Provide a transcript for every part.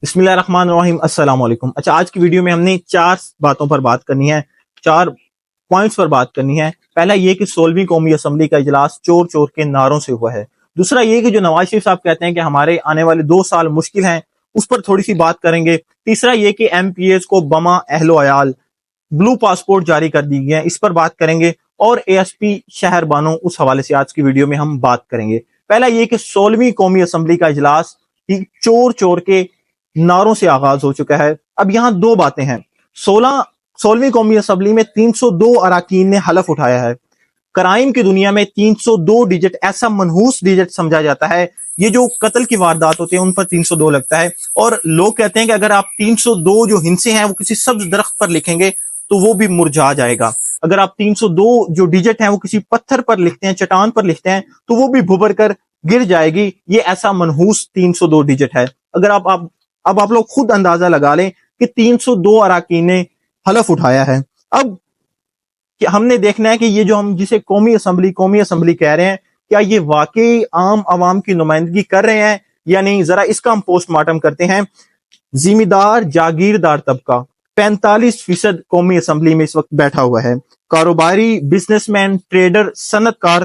بسم اللہ الرحمن الرحیم، السلام علیکم۔ اچھا، آج کی ویڈیو میں ہم نے 4 باتوں پر بات کرنی ہے، 4 پوائنٹس پر بات کرنی ہے۔ پہلا یہ کہ 16ویں قومی اسمبلی کا اجلاس چور چور کے نعروں سے ہوا ہے۔ دوسرا یہ کہ جو نواز شریف صاحب کہتے ہیں کہ ہمارے آنے والے 2 سال مشکل ہیں، اس پر تھوڑی سی بات کریں گے۔ تیسرا یہ کہ ایم پی ایز کو بما اہل و عیال بلو پاسپورٹ جاری کر دی گئے ہیں، اس پر بات کریں گے۔ اور اے ایس پی شہر بانو، اس حوالے سے آج کی ویڈیو میں ہم بات کریں گے۔ پہلا یہ کہ 16ویں قومی اسمبلی کا اجلاس چور چور کے نعروں سے آغاز ہو چکا ہے۔ اب یہاں 2 باتیں ہیں۔ 16ویں قومی اسمبلی میں 302 اراکین نے حلف اٹھایا ہے۔ کرائم کی دنیا میں 302 ڈیجٹ ایسا منحوس ڈیجٹ سمجھا جاتا ہے، یہ جو قتل کی واردات ہوتے ہیں ان پر 302 لگتا ہے، اور لوگ کہتے ہیں کہ اگر آپ 302 جو ہندسے ہیں وہ کسی سبز درخت پر لکھیں گے تو وہ بھی مرجھا جائے گا۔ اگر آپ 302 جو ڈیجٹ ہیں وہ کسی پتھر پر لکھتے ہیں، چٹان پر لکھتے ہیں، تو وہ بھی بھبر کر گر جائے گی۔ یہ ایسا منحوس 302 ڈیجٹ ہے۔ اگر اب آپ لوگ خود اندازہ لگا لیں کہ 302 اراکین نے حلف اٹھایا ہے۔ اب ہم نے دیکھنا ہے کہ یہ جو ہم جسے قومی اسمبلی کہہ رہے ہیں، کیا یہ واقعی عام عوام کی نمائندگی کر رہے ہیں یا نہیں؟ ذرا اس کا ہم پوسٹ مارٹم کرتے ہیں۔ ذمہ دار جاگیردار طبقہ 45% قومی اسمبلی میں اس وقت بیٹھا ہوا ہے۔ کاروباری، بزنس مین، ٹریڈر، صنعت کار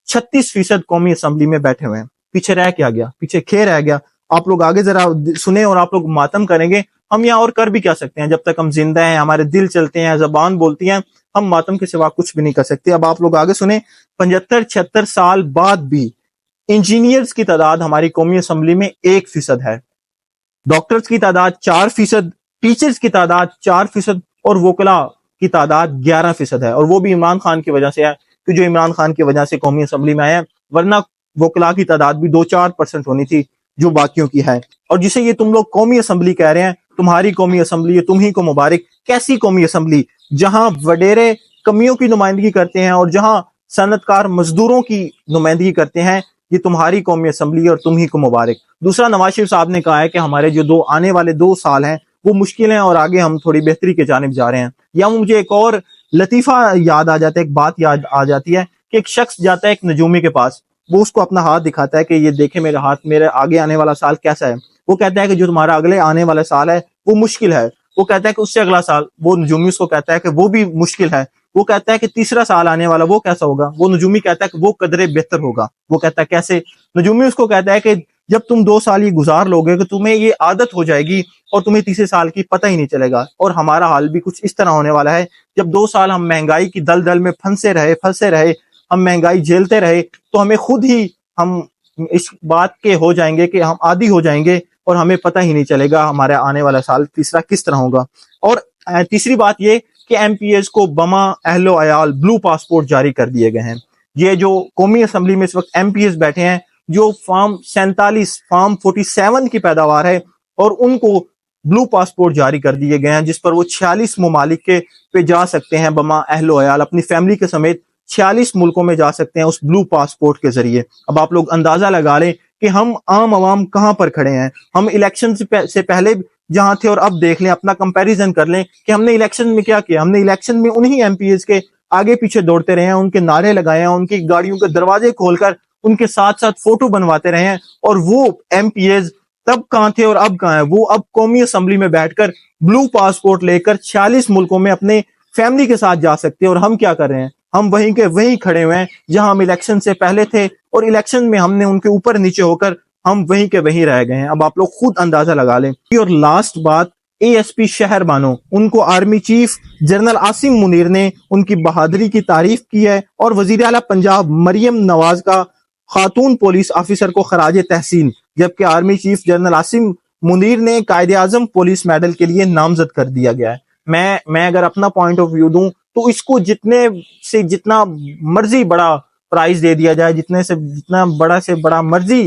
36% قومی اسمبلی میں بیٹھے ہوئے ہیں۔ پیچھے رہ کیا گیا؟ پیچھے کھے رہ گیا۔ آپ لوگ آگے ذرا سنیں اور آپ لوگ ماتم کریں گے۔ ہم یہاں اور کر بھی کیا سکتے ہیں؟ جب تک ہم زندہ ہیں، ہمارے دل چلتے ہیں، زبان بولتی ہیں، ہم ماتم کے سوا کچھ بھی نہیں کر سکتے۔ اب آپ لوگ آگے سنیں۔ 75-76 سال بعد بھی انجینئرز کی تعداد ہماری قومی اسمبلی میں 1% ہے، ڈاکٹرز کی تعداد 4%، ٹیچرز کی تعداد 4%، اور وکلا کی تعداد 11% ہے۔ اور وہ بھی عمران خان کی وجہ سے ہے کہ جو عمران خان کی وجہ سے قومی اسمبلی میں آئے ہیں، ورنہ وکلا کی تعداد بھی 2-4% ہونی تھی جو باقیوں کی ہے۔ اور جسے یہ تم لوگ قومی اسمبلی کہہ رہے ہیں، تمہاری قومی اسمبلی ہے، تم ہی کو مبارک۔ کیسی قومی اسمبلی؟ جہاں وڈیرے کمیوں کی نمائندگی کرتے ہیں اور جہاں صنعت کار مزدوروں کی نمائندگی کرتے ہیں، یہ تمہاری قومی اسمبلی اور تم ہی کو مبارک۔ دوسرا، نواز شریف صاحب نے کہا ہے کہ ہمارے جو آنے والے 2 سال ہیں وہ مشکل ہیں اور آگے ہم تھوڑی بہتری کے جانب جا رہے ہیں۔ یا مجھے ایک اور لطیفہ یاد آ جاتا ہے، ایک بات یاد آ جاتی ہے کہ ایک شخص جاتا ہے ایک نجومی کے پاس، وہ اس کو اپنا ہاتھ دکھاتا ہے کہ یہ دیکھیں میرا ہاتھ، میرے آگے آنے والا سال کیسا ہے۔ وہ کہتا ہے کہ جو تمہارا اگلے آنے والا سال ہے وہ مشکل ہے۔ وہ کہتا ہے کہ اس سے اگلا سال، وہ نجومی اس کو کہتا ہے کہ وہ بھی مشکل ہے۔ وہ کہتا ہے کہ تیسرا سال آنے والا وہ کیسا ہوگا؟ وہ نجومی کہتا ہے کہ وہ قدرے بہتر ہوگا۔ وہ کہتا ہے کیسے؟ نجومی اس کو کہتا ہے کہ جب تم 2 سال یہ گزار لوگے کہ تمہیں یہ عادت ہو جائے گی اور تمہیں تیسرے سال کی پتہ ہی نہیں چلے گا۔ اور ہمارا حال بھی کچھ اس طرح ہونے والا ہے۔ جب 2 سال ہم مہنگائی کی دلدل میں پھنسے رہے، ہم مہنگائی جھیلتے رہے، تو ہمیں خود ہی ہم اس بات کے ہو جائیں گے کہ ہم عادی ہو جائیں گے اور ہمیں پتہ ہی نہیں چلے گا ہمارا آنے والا سال تیسرا کس طرح ہوگا۔ اور تیسری بات یہ کہ ایم پی ایز کو بما اہل و عیال بلو پاسپورٹ جاری کر دیے گئے ہیں۔ یہ جو قومی اسمبلی میں اس وقت ایم پی ایز بیٹھے ہیں جو فارم 47 کی پیداوار ہے، اور ان کو بلو پاسپورٹ جاری کر دیے گئے ہیں، جس پر وہ 46 ممالک کے پہ جا سکتے ہیں بما اہل و عیال، اپنی فیملی کے سمیت 46 ملکوں میں جا سکتے ہیں اس بلو پاسپورٹ کے ذریعے۔ اب آپ لوگ اندازہ لگا لیں کہ ہم عام عوام کہاں پر کھڑے ہیں۔ ہم الیکشن سے پہلے جہاں تھے اور اب دیکھ لیں، اپنا کمپیریزن کر لیں کہ ہم نے الیکشن میں کیا کیا۔ ہم نے الیکشن میں انہی ایم پی ایز کے آگے پیچھے دوڑتے رہے ہیں، ان کے نعرے لگائے ہیں، ان کی گاڑیوں کے دروازے کھول کر ان کے ساتھ ساتھ فوٹو بنواتے رہے ہیں، اور وہ ایم پی ایز تب کہاں تھے اور اب کہاں ہیں؟ وہ اب قومی اسمبلی میں بیٹھ کر بلو پاسپورٹ لے کر 46 ملکوں میں اپنے فیملی کے ساتھ جا سکتے ہیں، اور ہم کیا کر رہے ہیں؟ ہم وہیں کے وہیں کھڑے ہوئے ہیں جہاں ہم الیکشن سے پہلے تھے، اور الیکشن میں ہم نے ان کے اوپر نیچے ہو کر ہم وہیں کے وہیں رہ گئے ہیں۔ اب آپ لوگ خود اندازہ لگا لیں۔ اور لاسٹ بات، اے ایس پی شہر بانو، ان کو army chief general Asim Munir نے ان کی بہادری کی تعریف کی ہے، اور وزیر اعلیٰ پنجاب مریم نواز کا خاتون پولیس آفیسر کو خراج تحسین، جبکہ army chief general Asim Munir نے قائد اعظم پولیس میڈل کے لیے نامزد کر دیا گیا ہے۔ میں اگر اپنا پوائنٹ آف ویو دوں تو اس کو جتنا مرضی بڑا پرائز دے دیا جائے، جتنا بڑا سے بڑا مرضی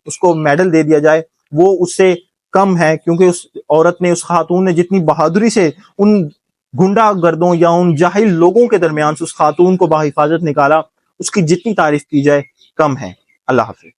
اس کو میڈل دے دیا جائے، وہ اس سے کم ہے، کیونکہ اس عورت نے، اس خاتون نے جتنی بہادری سے ان گنڈا گردوں یا ان جاہل لوگوں کے درمیان سے اس خاتون کو بحفاظت نکالا، اس کی جتنی تعریف کی جائے کم ہے۔ اللہ حافظ۔